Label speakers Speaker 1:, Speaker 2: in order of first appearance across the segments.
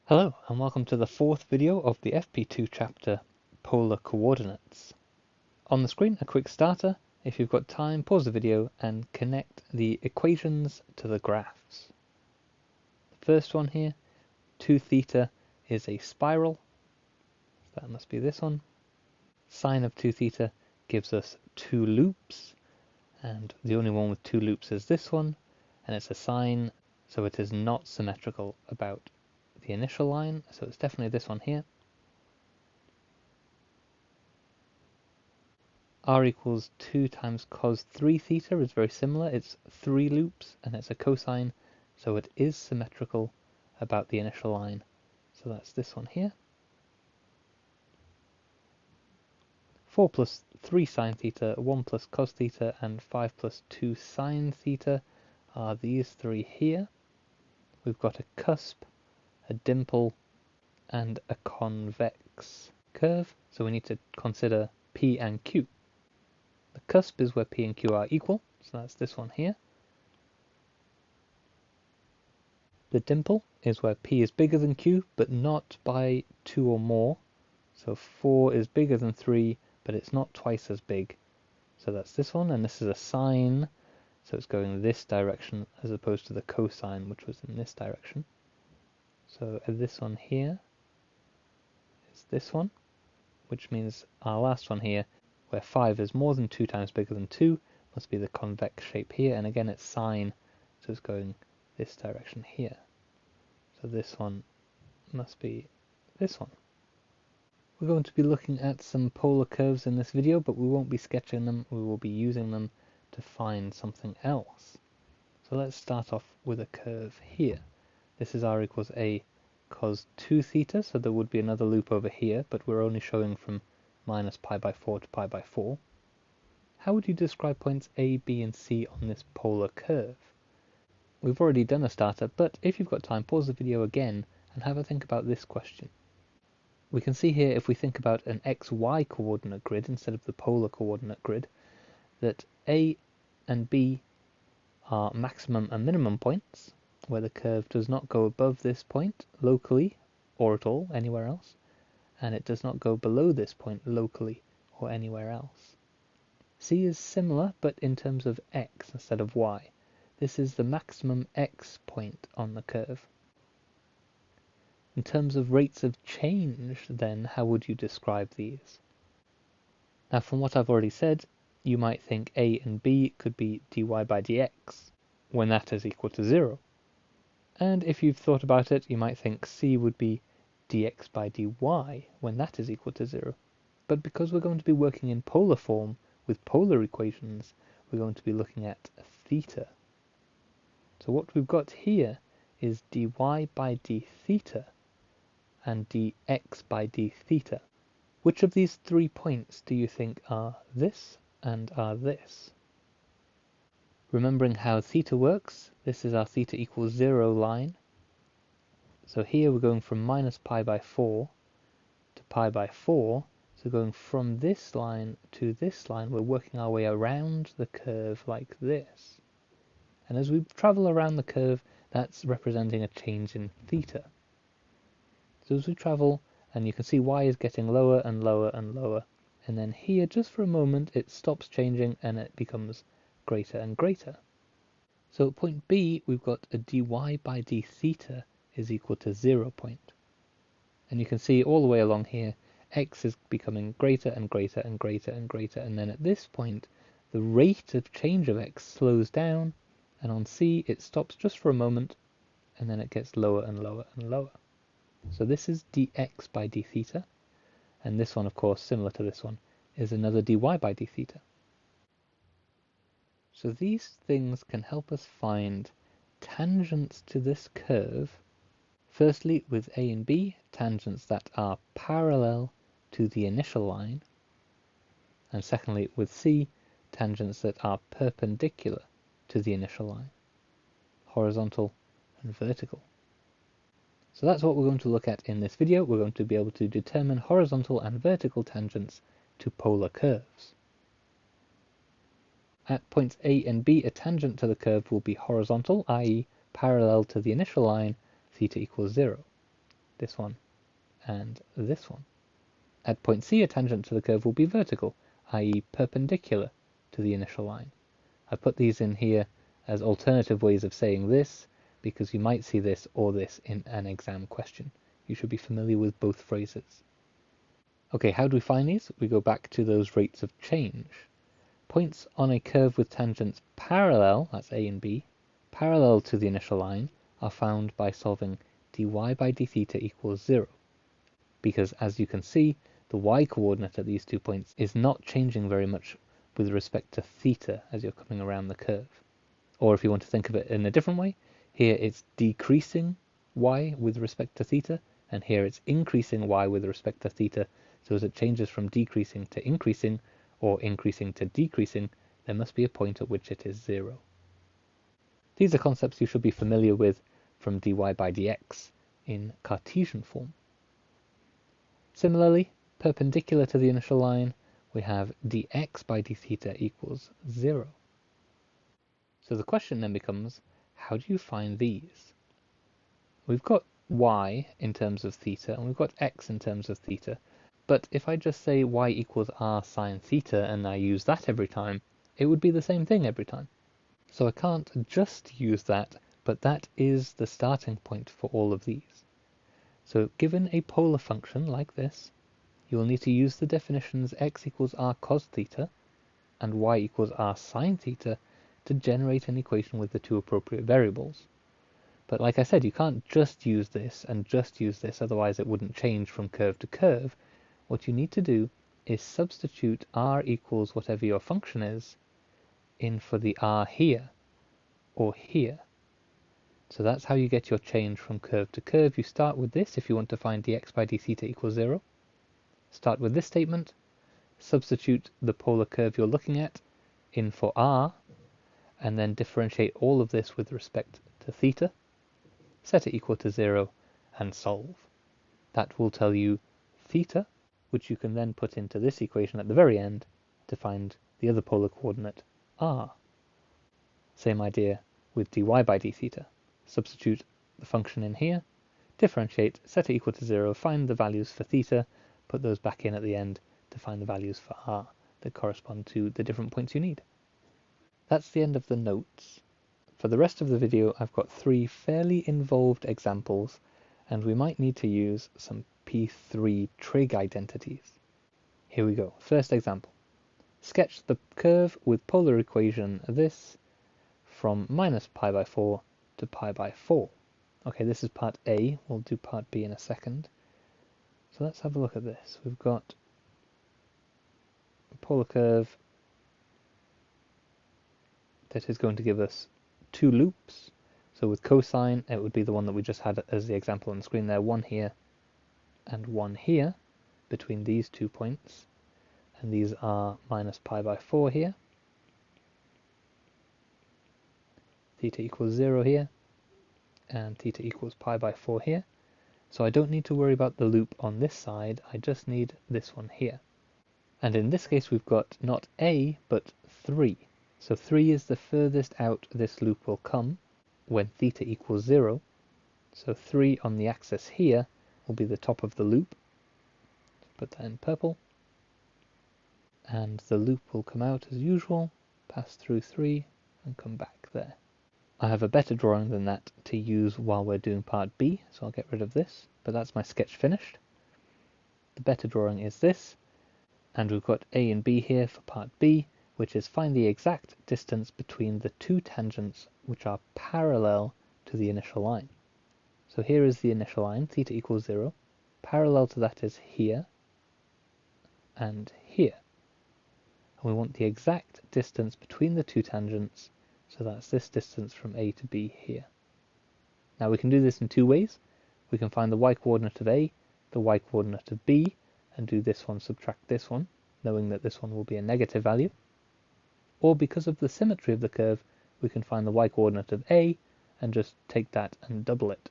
Speaker 1: Hello and welcome to the fourth video of the FP2 chapter, Polar Coordinates. On the screen, a quick starter. If you've got time, pause the video and connect the equations to the graphs. The first one here, 2 theta is a spiral. That must be this one. Sine of 2 theta gives us 2 loops, and the only one with 2 loops is this one, and it's a sine, so it is not symmetrical about the initial line, so it's definitely this one here. R equals 2 times cos 3 theta is very similar. It's 3 loops and it's a cosine, so it is symmetrical about the initial line. So that's this one here. 4 plus 3 sine theta, 1 plus cos theta, and 5 plus 2 sine theta are these three here. We've got a cusp, a dimple, and a convex curve, so we need to consider P and Q. The cusp is where P and Q are equal, so that's this one here. The dimple is where P is bigger than Q, but not by 2 or more. So 4 is bigger than 3, but it's not twice as big. So that's this one, and this is a sine, so it's going this direction as opposed to the cosine, which was in this direction. So this one here is this one, which means our last one here, where 5 is more than 2 times bigger than 2, must be the convex shape here, and again it's sine, so it's going this direction here. So this one must be this one. We're going to be looking at some polar curves in this video, but we won't be sketching them, we will be using them to find something else. So let's start off with a curve here. This is r equals a cos 2 theta, so there would be another loop over here, but we're only showing from minus pi by 4 to pi by 4. How would you describe points A, B, and C on this polar curve? We've already done a starter, but if you've got time, pause the video again and have a think about this question. We can see here, if we think about an xy coordinate grid instead of the polar coordinate grid, that A and B are maximum and minimum points, where the curve does not go above this point locally or at all anywhere else, and it does not go below this point locally or anywhere else. C is similar, but in terms of x instead of y. This is the maximum x point on the curve. In terms of rates of change, then, how would you describe these? Now, from what I've already said, you might think A and B could be dy by dx, when that is equal to 0. And if you've thought about it, you might think C would be dx by dy, when that is equal to 0. But because we're going to be working in polar form, with polar equations, we're going to be looking at theta. So what we've got here is dy by d theta and dx by d theta. Which of these 3 points do you think are this and are this? Remembering how theta works, this is our theta equals 0 line. So here we're going from minus pi by 4 to pi by 4. So going from this line to this line, we're working our way around the curve like this. And as we travel around the curve, that's representing a change in theta. So as we travel, and you can see y is getting lower and lower and lower, and then here, just for a moment, it stops changing and it becomes greater and greater. So at point B, we've got a dy by d theta is equal to 0 point. And you can see all the way along here, x is becoming greater and greater and greater and greater, and then at this point, the rate of change of x slows down, and on C, it stops just for a moment, and then it gets lower and lower and lower. So this is dx by d theta, and this one, of course, similar to this one, is another dy by d theta. So these things can help us find tangents to this curve, firstly with A and B, tangents that are parallel to the initial line, and secondly with C, tangents that are perpendicular to the initial line, horizontal and vertical. So that's what we're going to look at in this video. We're going to be able to determine horizontal and vertical tangents to polar curves. At points A and B, a tangent to the curve will be horizontal, i.e. parallel to the initial line, theta equals 0. this one, and this one. At point C, a tangent to the curve will be vertical, i.e. perpendicular to the initial line. I put these in here as alternative ways of saying this, because you might see this or this in an exam question. You should be familiar with both phrases. Okay, how do we find these? We go back to those rates of change. Points on a curve with tangents parallel, that's A and B, parallel to the initial line, are found by solving dy by d theta equals 0. Because as you can see, the y-coordinate at these 2 points is not changing very much with respect to theta as you're coming around the curve. Or if you want to think of it in a different way, here it's decreasing y with respect to theta, and here it's increasing y with respect to theta. So as it changes from decreasing to increasing, or increasing to decreasing, there must be a point at which it is 0. These are concepts you should be familiar with from dy by dx in Cartesian form. Similarly, perpendicular to the initial line, we have dx by d theta equals 0. So the question then becomes, how do you find these? We've got y in terms of theta, and we've got x in terms of theta, but if I just say y equals r sine theta and I use that every time, it would be the same thing every time. So I can't just use that, but that is the starting point for all of these. So given a polar function like this, you will need to use the definitions x equals r cos theta and y equals r sine theta to generate an equation with the two appropriate variables. But like I said, you can't just use this and just use this, otherwise it wouldn't change from curve to curve. What you need to do is substitute r equals whatever your function is in for the r here or here. So that's how you get your change from curve to curve. You start with this if you want to find dx by d theta equals 0. Start with this statement, substitute the polar curve you're looking at in for r, and then differentiate all of this with respect to theta, set it equal to 0, and solve. That will tell you theta, which you can then put into this equation at the very end to find the other polar coordinate, r. Same idea with dy by d theta. Substitute the function in here, differentiate, set it equal to 0, find the values for theta, put those back in at the end to find the values for r that correspond to the different points you need. That's the end of the notes. For the rest of the video, I've got 3 fairly involved examples, and we might need to use some P3 trig identities. Here we go. First example. Sketch the curve with polar equation this from minus pi by 4 to pi by 4. Okay, this is part A. We'll do part B in a second. So let's have a look at this. We've got a polar curve that is going to give us 2 loops. So with cosine, it would be the one that we just had as the example on the screen there, one here and one here between these 2 points. And these are minus pi by 4 here. Theta equals 0 here. And theta equals pi by 4 here. So I don't need to worry about the loop on this side, I just need this one here. And in this case we've got not A, but 3. So 3 is the furthest out this loop will come when theta equals 0. So 3 on the axis here will be the top of the loop. Put that in purple. And the loop will come out as usual, pass through 3 and come back there. I have a better drawing than that to use while we're doing part B, so I'll get rid of this, but that's my sketch finished. The better drawing is this, and we've got A and B here for part B, which is find the exact distance between the 2 tangents which are parallel to the initial line. So here is the initial line, theta equals 0. Parallel to that is here and here. And we want the exact distance between the 2 tangents, so that's this distance from A to B here. Now we can do this in 2 ways. We can find the y-coordinate of A, the y-coordinate of B, and do this one subtract this one, knowing that this one will be a negative value. Or because of the symmetry of the curve, we can find the y-coordinate of A and just take that and double it.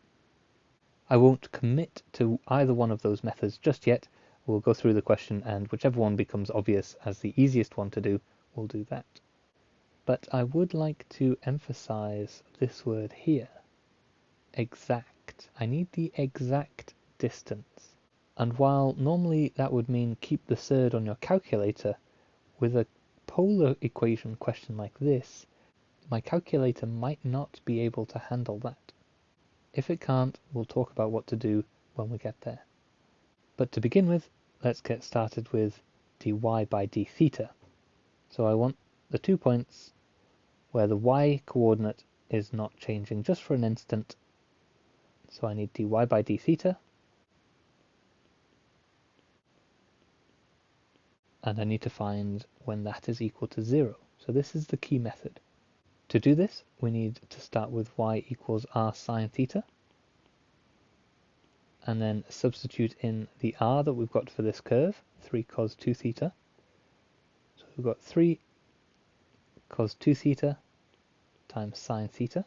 Speaker 1: I won't commit to either one of those methods just yet. We'll go through the question, and whichever one becomes obvious as the easiest one to do, we'll do that. But I would like to emphasize this word here, exact. I need the exact distance. And while normally that would mean keep the surd on your calculator, with a polar equation question like this, my calculator might not be able to handle that. If it can't, we'll talk about what to do when we get there. But to begin with, let's get started with dy by d theta. So I want the 2 points where the y coordinate is not changing just for an instant. So I need dy by d theta. And I need to find when that is equal to 0. So this is the key method. To do this, we need to start with y equals r sine theta, and then substitute in the r that we've got for this curve, 3 cos 2 theta. So we've got 3 cos 2 theta times sine theta,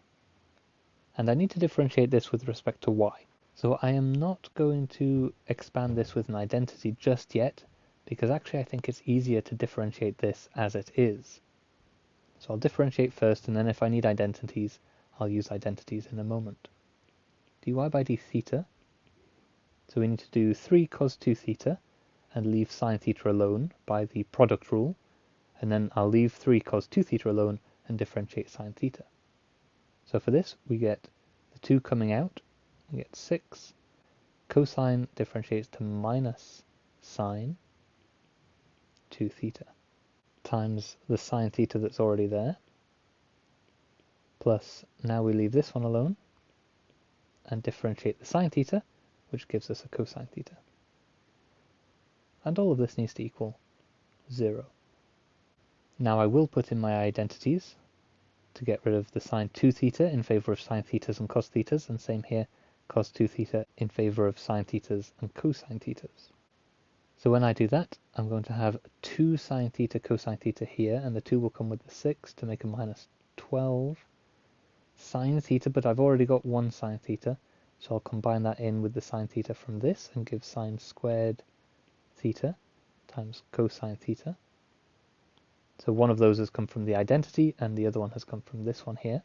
Speaker 1: and I need to differentiate this with respect to y. So I am not going to expand this with an identity just yet, because actually I think it's easier to differentiate this as it is. So I'll differentiate first, and then if I need identities, I'll use identities in a moment. dy by d theta, so we need to do 3 cos 2 theta and leave sine theta alone by the product rule, and then I'll leave 3 cos 2 theta alone and differentiate sine theta. So for this, we get the 2 coming out, we get 6, cosine differentiates to minus sine 2 theta, times the sine theta that's already there, plus now we leave this one alone and differentiate the sine theta, which gives us a cosine theta. And all of this needs to equal 0. Now I will put in my identities to get rid of the sine 2 theta in favor of sine thetas and cos thetas, and same here, cos 2 theta in favor of sine thetas and cosine thetas. So when I do that, I'm going to have 2 sine theta cosine theta here, and the 2 will come with the 6 to make a minus 12 sine theta, but I've already got 1 sine theta, so I'll combine that in with the sine theta from this and give sine squared theta times cosine theta. So one of those has come from the identity, and the other one has come from this one here.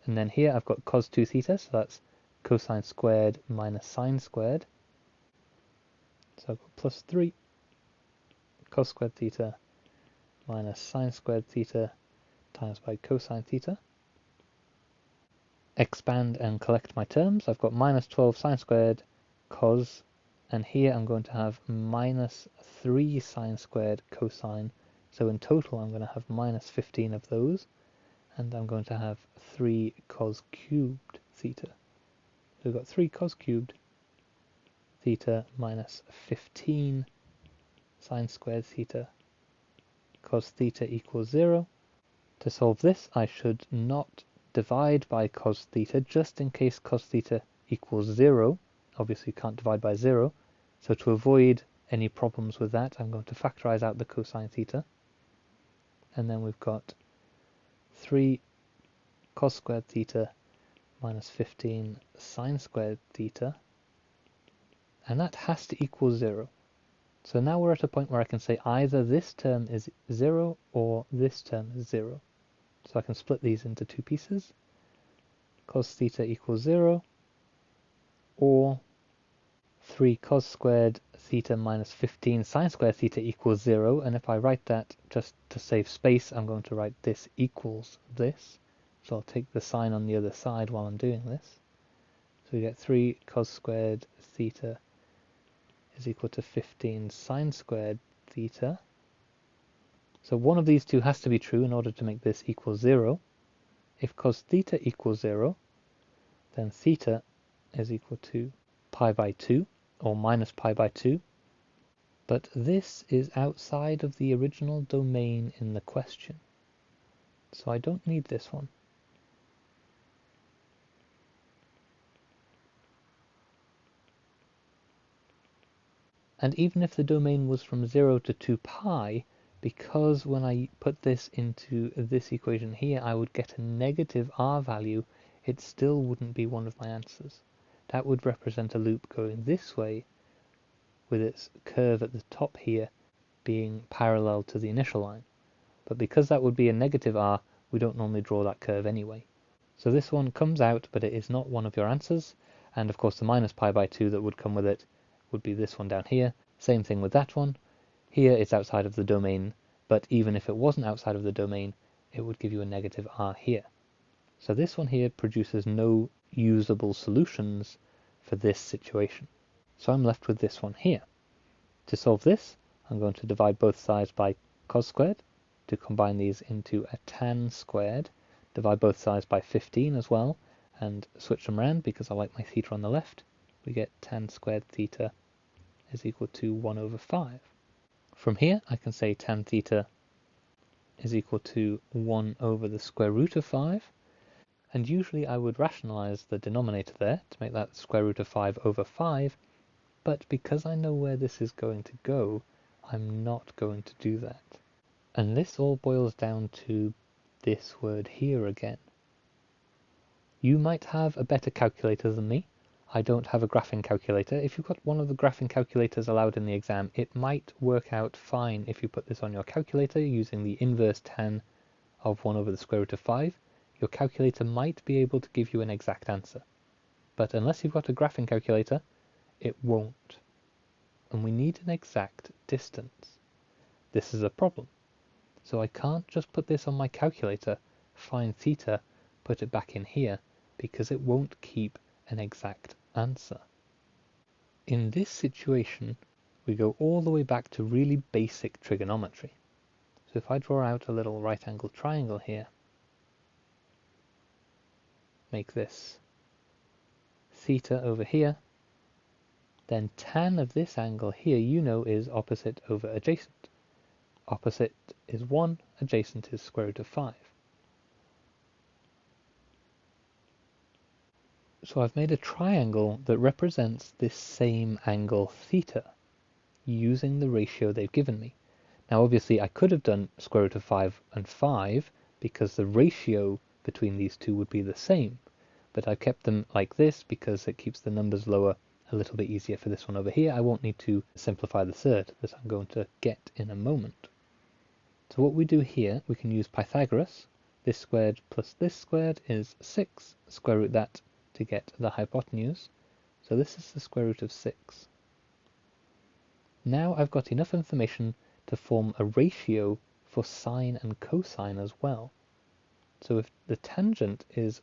Speaker 1: And then here I've got cos 2 theta, so that's cosine squared minus sine squared. So I've got plus 3 cos squared theta minus sine squared theta times by cosine theta. Expand and collect my terms. I've got minus 12 sine squared cos, and here I'm going to have minus 3 sine squared cosine. So in total I'm going to have minus 15 of those, and I'm going to have 3 cos cubed theta. So we've got 3 cos cubed theta minus 15 sine squared theta cos theta equals 0. To solve this, I should not divide by cos theta, just in case cos theta equals 0. Obviously you can't divide by 0, so to avoid any problems with that, I'm going to factorize out the cosine theta. And then we've got 3 cos squared theta minus 15 sine squared theta, and that has to equal 0. So now we're at a point where I can say either this term is 0 or this term is 0. So I can split these into 2 pieces. Cos theta equals 0, or 3 cos squared theta minus 15 sine squared theta equals 0. And if I write that just to save space, I'm going to write this equals this. So I'll take the sign on the other side while I'm doing this. So we get 3 cos squared theta is equal to 15 sine squared theta. So one of these two has to be true in order to make this equal 0. If cos theta equals 0, then theta is equal to pi by 2, or minus pi by 2. But this is outside of the original domain in the question, so I don't need this one. And even if the domain was from 0 to 2 pi, because when I put this into this equation here, I would get a negative r value, it still wouldn't be one of my answers. That would represent a loop going this way, with its curve at the top here being parallel to the initial line. But because that would be a negative r, we don't normally draw that curve anyway. So this one comes out, but it is not one of your answers. And of course the minus pi by 2 that would come with it would be this one down here. Same thing with that one. Here it's outside of the domain, but even if it wasn't outside of the domain, it would give you a negative r here. So this one here produces no usable solutions for this situation. So I'm left with this one here. To solve this, I'm going to divide both sides by cos squared to combine these into a tan squared, divide both sides by 15 as well, and switch them around because I like my theta on the left. We get tan squared theta is equal to 1 over 5. From here, I can say tan theta is equal to 1 over the square root of 5, and usually I would rationalize the denominator there to make that square root of 5 over 5, but because I know where this is going to go, I'm not going to do that. And this all boils down to this word here again. You might have a better calculator than me. I don't have a graphing calculator. If you've got one of the graphing calculators allowed in the exam, it might work out fine if you put this on your calculator using the inverse tan of 1 over the square root of 5. Your calculator might be able to give you an exact answer. But unless you've got a graphing calculator, it won't. And we need an exact distance. This is a problem. So I can't just put this on my calculator, find theta, put it back in here, because it won't keep an exact answer. In this situation, we go all the way back to really basic trigonometry. So if I draw out a little right angle triangle here, make this theta over here, then tan of this angle here, you know, is opposite over adjacent. Opposite is 1, adjacent is square root of 5. So I've made a triangle that represents this same angle theta, using the ratio they've given me. Now obviously I could have done square root of 5 and 5, because the ratio between these two would be the same, but I've kept them like this because it keeps the numbers lower a little bit easier for this one over here. I won't need to simplify the third, that I'm going to get in a moment. So what we do here, we can use Pythagoras. This squared plus this squared is 6, square root that to get the hypotenuse. So this is the square root of 6. Now I've got enough information to form a ratio for sine and cosine as well. So if the tangent is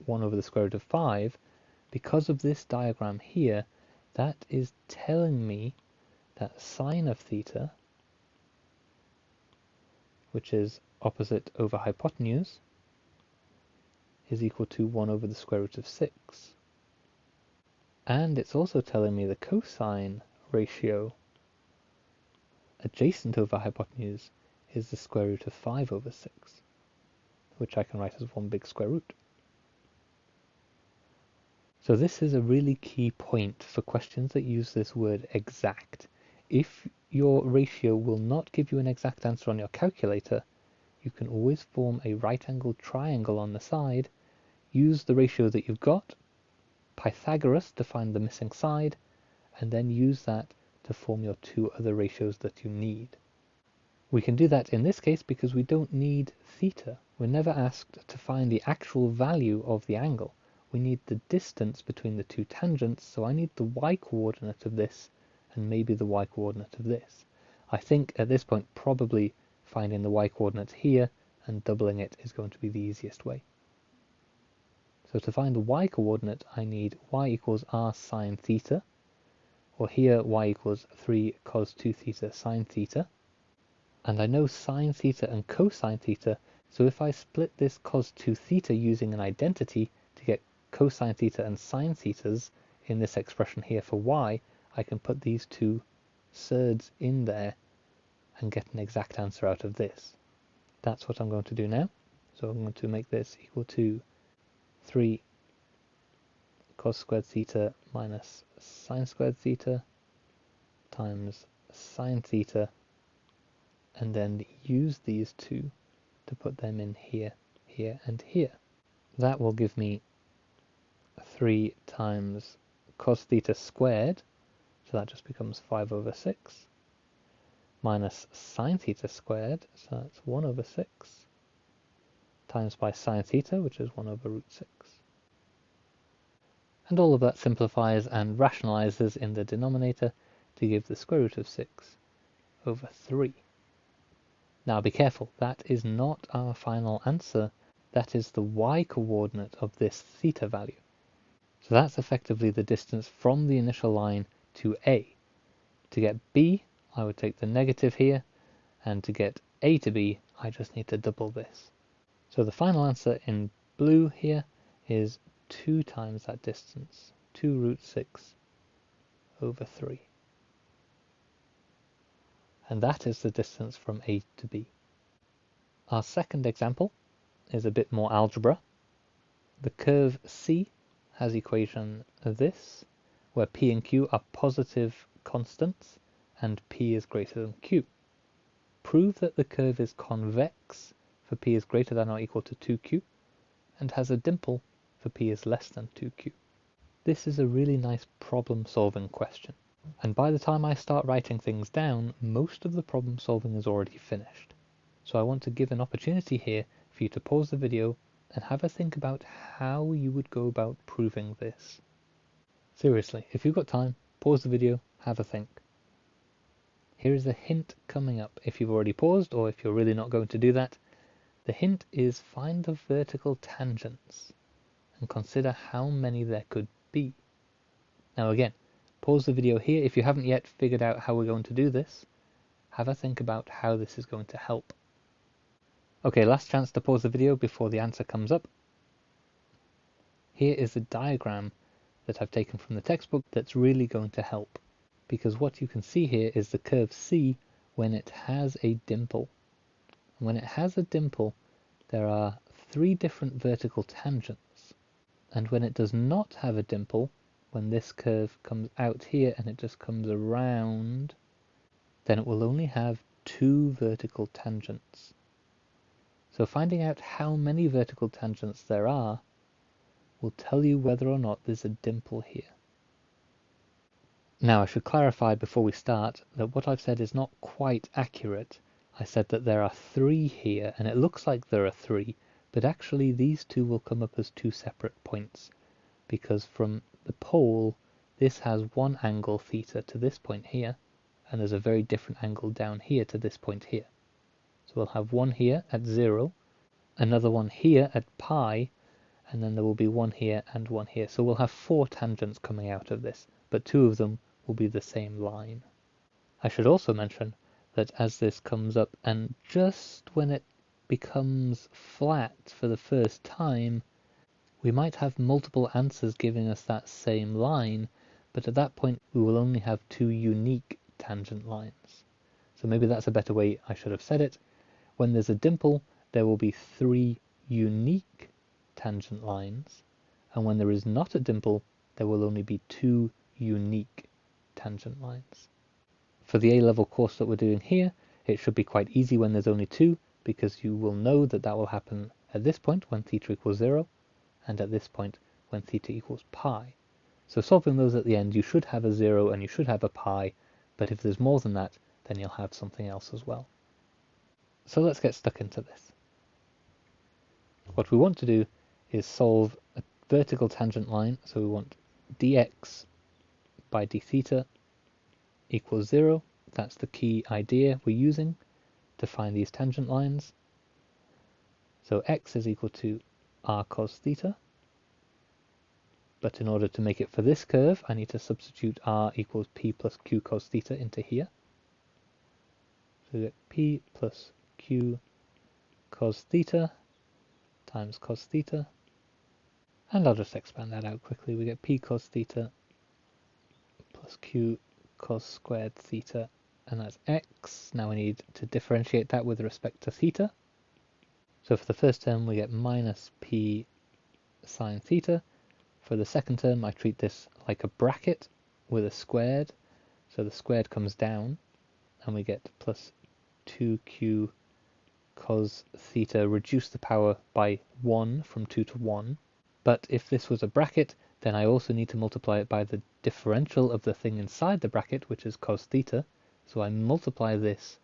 Speaker 1: 1 over the square root of 5, because of this diagram here, that is telling me that sine of theta, which is opposite over hypotenuse, is equal to 1 over the square root of 6. And it's also telling me the cosine ratio, adjacent over hypotenuse, is the square root of 5 over 6, which I can write as one big square root. So this is a really key point for questions that use this word exact. If your ratio will not give you an exact answer on your calculator, you can always form a right-angled triangle on the side, use the ratio that you've got, Pythagoras to find the missing side, and then use that to form your two other ratios that you need. We can do that in this case because we don't need theta. We're never asked to find the actual value of the angle. We need the distance between the two tangents, so I need the y-coordinate of this and maybe the y-coordinate of this. I think at this point probably finding the y-coordinate here and doubling it is going to be the easiest way. So to find the y-coordinate, I need y equals r sine theta, or here y equals 3 cos 2 theta sine theta. And I know sine theta and cosine theta, so if I split this cos 2 theta using an identity to get cosine theta and sine thetas in this expression here for y, I can put these two surds in there and get an exact answer out of this. That's what I'm going to do now. So I'm going to make this equal to 3 cos squared theta minus sine squared theta times sine theta, and then use these two to put them in here, here, and here. That will give me 3 times cos theta squared, so that just becomes 5 over 6, minus sine theta squared, so that's 1 over 6, times by sine theta, which is 1 over root 6. And all of that simplifies and rationalizes in the denominator to give the square root of 6 over 3. Now be careful, that is not our final answer, that is the y-coordinate of this theta value. So that's effectively the distance from the initial line to A. To get B, I would take the negative here, and to get A to B, I just need to double this. So the final answer in blue here is 2 times that distance, 2 root 6 over 3. And that is the distance from A to B. Our second example is a bit more algebra. The curve C has equation this, where P and Q are positive constants and P is greater than Q. Prove that the curve is convex for P is greater than or equal to 2Q and has a dimple for P is less than 2Q. This is a really nice problem solving question. And by the time I start writing things down, most of the problem solving is already finished. So I want to give an opportunity here for you to pause the video and have a think about how you would go about proving this. Seriously, if you've got time, pause the video, have a think. Here is a hint coming up if you've already paused or if you're really not going to do that. The hint is find the vertical tangents and consider how many there could be. Now again, pause the video here if you haven't yet figured out how we're going to do this. Have a think about how this is going to help. Okay, last chance to pause the video before the answer comes up. Here is a diagram that I've taken from the textbook that's really going to help, because what you can see here is the curve C when it has a dimple. And when it has a dimple, there are 3 different vertical tangents. And when it does not have a dimple, when this curve comes out here and it just comes around, then it will only have 2 vertical tangents. So finding out how many vertical tangents there are will tell you whether or not there's a dimple here. Now I should clarify before we start that what I've said is not quite accurate. I said that there are 3 here, and it looks like there are 3, but actually these 2 will come up as 2 separate points, because from the pole this has one angle theta to this point here, and there's a very different angle down here to this point here. So we'll have one here at 0, another one here at pi, and then there will be one here and one here. So we'll have 4 tangents coming out of this, but 2 of them will be the same line. I should also mention that as this comes up, and just when it becomes flat for the first time, we might have multiple answers giving us that same line, but at that point we will only have 2 unique tangent lines. So maybe that's a better way I should have said it. When there's a dimple, there will be 3 unique tangent lines, and when there is not a dimple, there will only be 2 unique tangent lines. For the A-level course that we're doing here, it should be quite easy when there's only 2, because you will know that that will happen at this point when theta equals 0, and at this point when theta equals pi. So solving those at the end, you should have a 0 and you should have a pi, but if there's more than that, then you'll have something else as well. So let's get stuck into this. What we want to do is solve a vertical tangent line, so we want dx by d theta equals 0. That's the key idea we're using to find these tangent lines. So x is equal to r cos theta, but in order to make it for this curve, I need to substitute r equals p plus q cos theta into here. So we get p plus q cos theta times cos theta, and I'll just expand that out quickly. We get p cos theta plus q cos squared theta, and that's x. Now we need to differentiate that with respect to theta. So for the first term we get minus p sine theta. For the second term I treat this like a bracket with a squared, so the squared comes down and we get plus 2q cos theta, reduce the power by 1 from 2 to 1. But if this was a bracket, then I also need to multiply it by the differential of the thing inside the bracket, which is cos theta. So I multiply this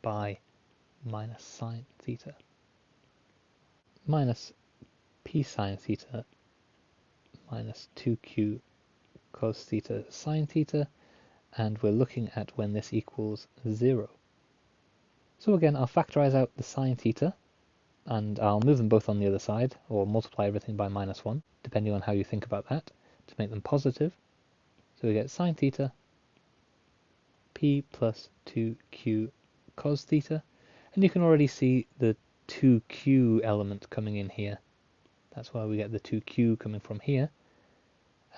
Speaker 1: by minus sine theta. Minus p sine theta minus 2q cos theta sine theta, and we're looking at when this equals 0. So again, I'll factorize out the sine theta, and I'll move them both on the other side, or multiply everything by minus 1, depending on how you think about that, to make them positive. So we get sine theta, p plus 2q cos theta, and you can already see the 2q element coming in here. That's why we get the 2q coming from here.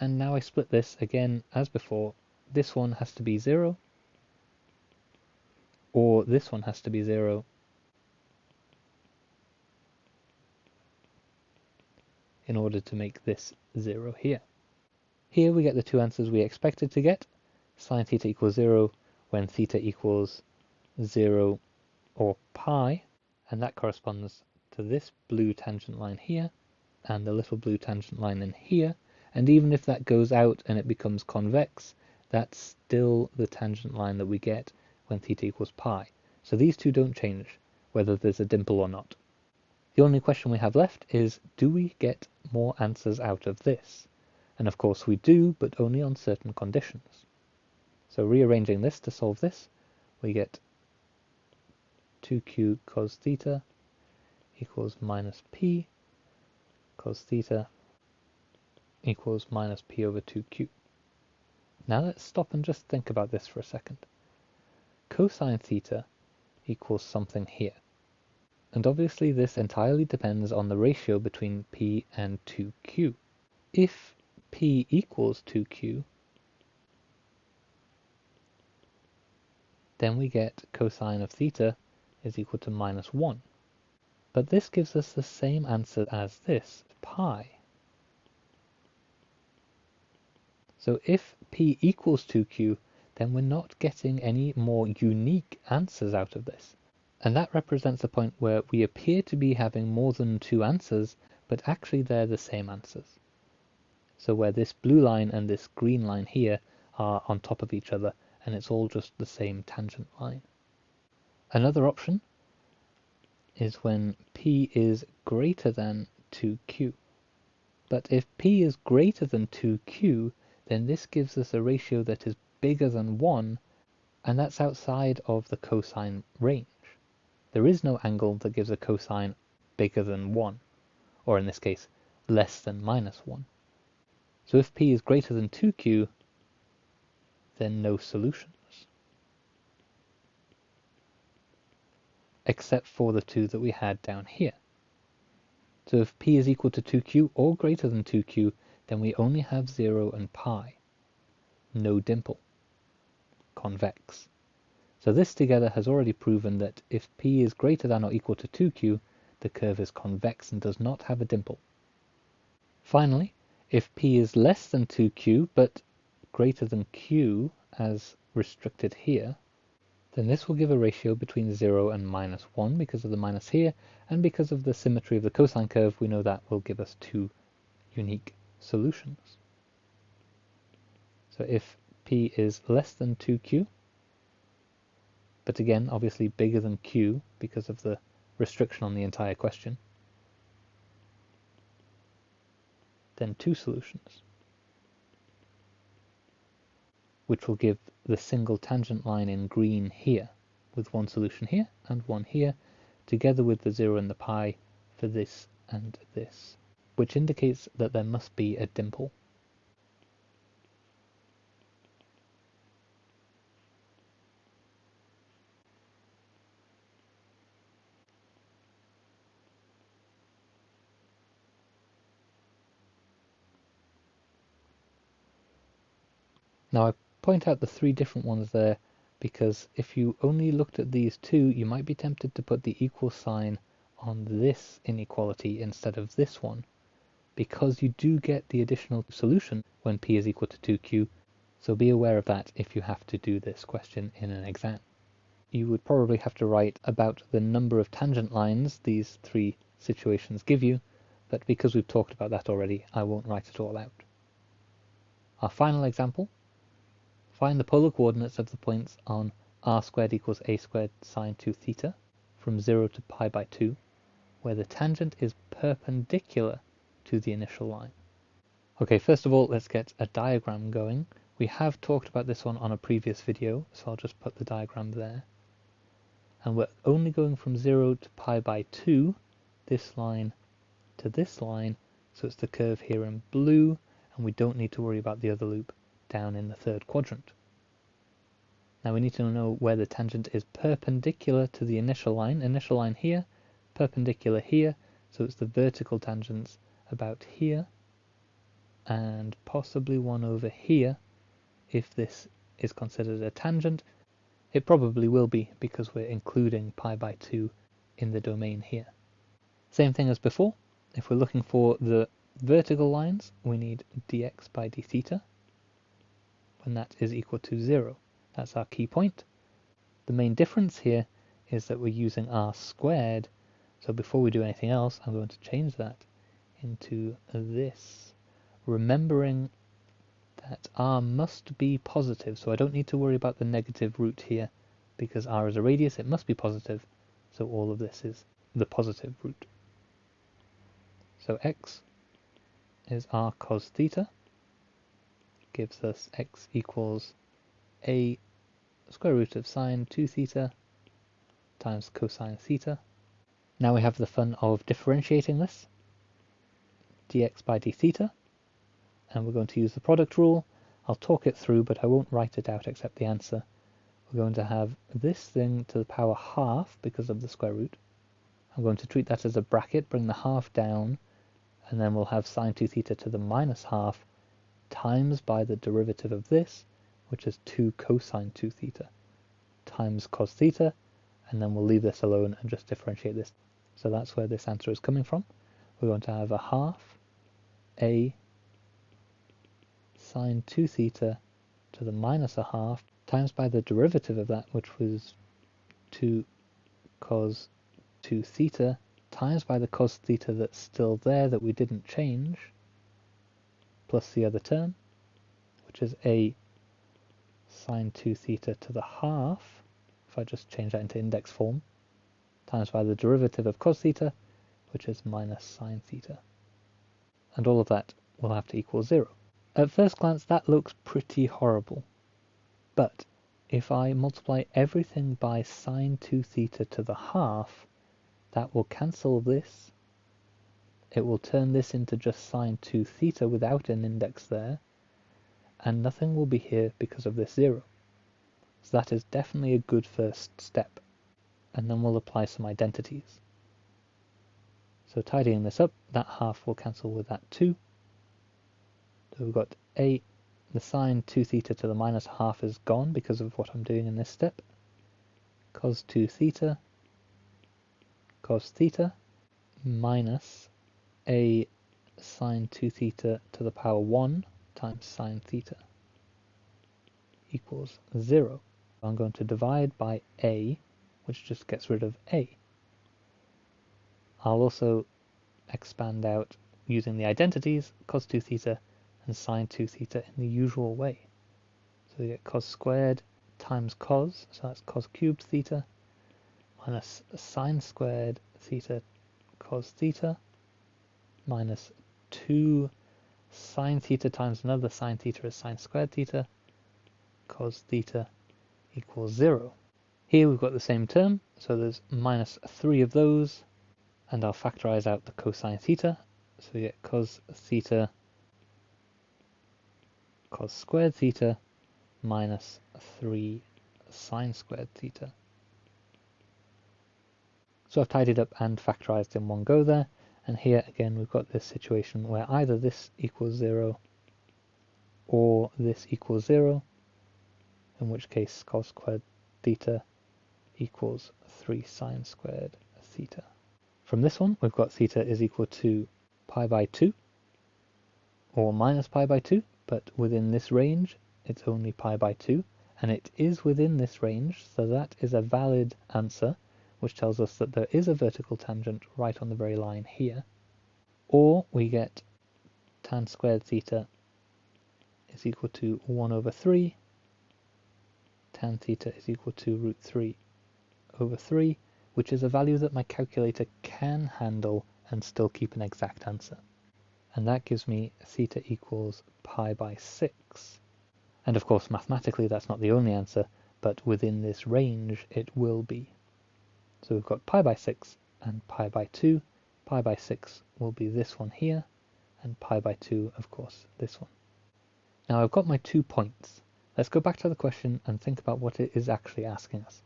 Speaker 1: And now I split this again as before. This one has to be 0, or this one has to be 0, in order to make this 0 here. Here we get the two answers we expected to get. Sine theta equals 0 when theta equals 0 or pi, and that corresponds to this blue tangent line here, and the little blue tangent line in here, and even if that goes out and it becomes convex, that's still the tangent line that we get when theta equals pi. So these two don't change, whether there's a dimple or not. The only question we have left is, do we get more answers out of this? And of course we do, but only on certain conditions. So rearranging this to solve this, we get 2q cos theta equals minus p cos theta equals minus p over 2q. Now let's stop and just think about this for a second. Cosine theta equals something here. And obviously this entirely depends on the ratio between p and 2q. If p equals 2q, then we get cosine of theta is equal to minus 1. But this gives us the same answer as this, pi. So if p equals 2q, then we're not getting any more unique answers out of this. And that represents a point where we appear to be having more than two answers, but actually they're the same answers. So where this blue line and this green line here are on top of each other, and it's all just the same tangent line. Another option is when p is greater than 2q. But if p is greater than 2q, then this gives us a ratio that is bigger than 1, and that's outside of the cosine range. There is no angle that gives a cosine bigger than 1, or in this case, less than minus 1. So if p is greater than 2q, then no solutions, except for the two that we had down here. So if p is equal to 2q or greater than 2q, then we only have 0 and pi. No dimple. Convex. So this together has already proven that if p is greater than or equal to 2q, the curve is convex and does not have a dimple. Finally, if p is less than 2q but greater than q as restricted here, then this will give a ratio between 0 and minus 1 because of the minus here, and because of the symmetry of the cosine curve, we know that will give us two unique solutions. So if p is less than 2q, but again obviously bigger than q because of the restriction on the entire question, then two solutions, which will give the single tangent line in green here, with one solution here and one here, together with the 0 and the pi for this and this, which indicates that there must be a dimple. Now I point out the three different ones there because if you only looked at these two, you might be tempted to put the equal sign on this inequality instead of this one, because you do get the additional solution when p is equal to 2q, so be aware of that if you have to do this question in an exam. You would probably have to write about the number of tangent lines these three situations give you, but because we've talked about that already, I won't write it all out. Our final example: find the polar coordinates of the points on r squared equals a squared sine 2 theta from 0 to pi by 2, where the tangent is perpendicular to the initial line. Okay, first of all, let's get a diagram going. We have talked about this one on a previous video, so I'll just put the diagram there. And we're only going from 0 to pi by 2, this line to this line, so it's the curve here in blue, and we don't need to worry about the other loop down in the third quadrant. Now we need to know where the tangent is perpendicular to the initial line here, perpendicular here, so it's the vertical tangents about here, and possibly one over here if this is considered a tangent. It probably will be because we're including pi by 2 in the domain here. Same thing as before, if we're looking for the vertical lines, we need dx by d theta when that is equal to 0. That's our key point. The main difference here is that we're using r squared, so before we do anything else, I'm going to change that into this, remembering that r must be positive, so I don't need to worry about the negative root here, because r is a radius, it must be positive, so all of this is the positive root. So x is r cos theta, gives us x equals a square root of sine 2 theta times cosine theta. Now we have the fun of differentiating this, dx by d theta, and we're going to use the product rule. I'll talk it through, but I won't write it out except the answer. We're going to have this thing to the power half because of the square root. I'm going to treat that as a bracket, bring the half down, and then we'll have sine 2 theta to the minus half times by the derivative of this, which is 2 cosine 2 theta, times cos theta, and then we'll leave this alone and just differentiate this. So that's where this answer is coming from. We're going to have a half a sine 2 theta to the minus a half times by the derivative of that, which was 2 cos 2 theta, times by the cos theta that's still there that we didn't change, plus the other term, which is a sine 2 theta to the half, if I just change that into index form, times by the derivative of cos theta, which is minus sine theta. And all of that will have to equal 0. At first glance, that looks pretty horrible. But if I multiply everything by sine 2 theta to the half, that will cancel this. It will turn this into just sine 2 theta without an index there, and nothing will be here because of this 0. So that is definitely a good first step. And then we'll apply some identities. So tidying this up, that half will cancel with that 2. So we've got the sine 2 theta to the minus half is gone because of what I'm doing in this step. Cos 2 theta, cos theta, minus a sine 2 theta to the power 1 times sine theta equals 0. I'm going to divide by a, which just gets rid of a. I'll also expand out using the identities, cos 2 theta and sine 2 theta in the usual way. So we get cos squared times cos, so that's cos cubed theta, minus sine squared theta cos theta, minus 2 sine theta times another sine theta is sine squared theta, cos theta equals 0. Here we've got the same term, so there's minus 3 of those, and I'll factorize out the cosine theta, so we get cos theta cos squared theta minus 3 sine squared theta. So I've tidied up and factorized in one go there, and here again we've got this situation where either this equals 0 or this equals 0, in which case cos squared theta equals 3 sine squared theta. From this one we've got theta is equal to pi by 2 or minus pi by 2, but within this range it's only pi by 2, and it is within this range, so that is a valid answer, which tells us that there is a vertical tangent right on the very line here. Or we get tan squared theta is equal to 1 over 3, tan theta is equal to root 3 over 3, which is a value that my calculator can handle and still keep an exact answer. and that gives me theta equals pi by 6. And of course, mathematically, that's not the only answer, but within this range, it will be. So we've got pi by 6 and pi by 2. Pi by 6 will be this one here, and pi by 2, of course, this one. Now I've got my 2 points. Let's go back to the question and think about what it is actually asking us.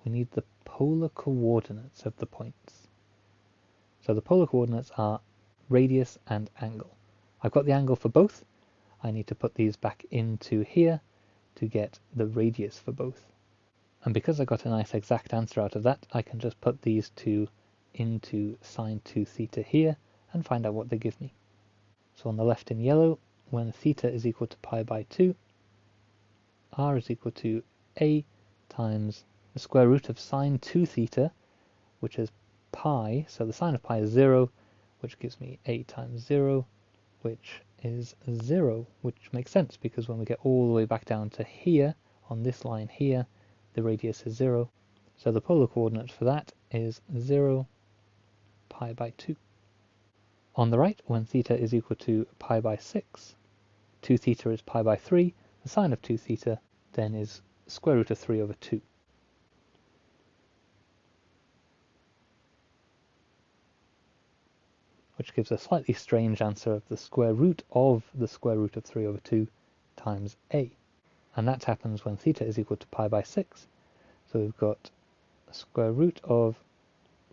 Speaker 1: We need the polar coordinates of the points. So the polar coordinates are radius and angle. I've got the angle for both. I need to put these back into here to get the radius for both. And because I got a nice exact answer out of that, I can just put these two into sine 2 theta here and find out what they give me. So on the left in yellow, when theta is equal to pi by 2, r is equal to a times the square root of sine 2 theta, which is pi, so the sine of pi is 0, which gives me a times 0, which is 0, which makes sense because when we get all the way back down to here, on this line here, the radius is 0. So the polar coordinate for that is 0, pi by 2. On the right, when theta is equal to pi by 6, 2 theta is pi by 3, the sine of 2 theta then is square root of 3 over 2. Which gives a slightly strange answer of the square root of the square root of 3 over 2 times a. And that happens when theta is equal to pi by 6. So we've got the square root of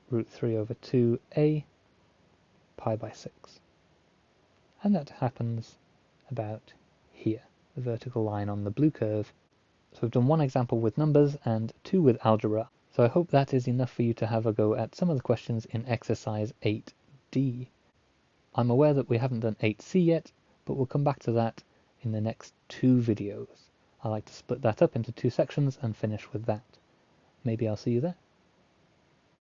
Speaker 1: root 3 over 2a pi by 6. And that happens about here, the vertical line on the blue curve. So we've done one example with numbers and 2 with algebra. So I hope that is enough for you to have a go at some of the questions in exercise 8D. I'm aware that we haven't done 8C yet, but we'll come back to that in the next 2 videos. I like to split that up into 2 sections and finish with that. Maybe I'll see you there.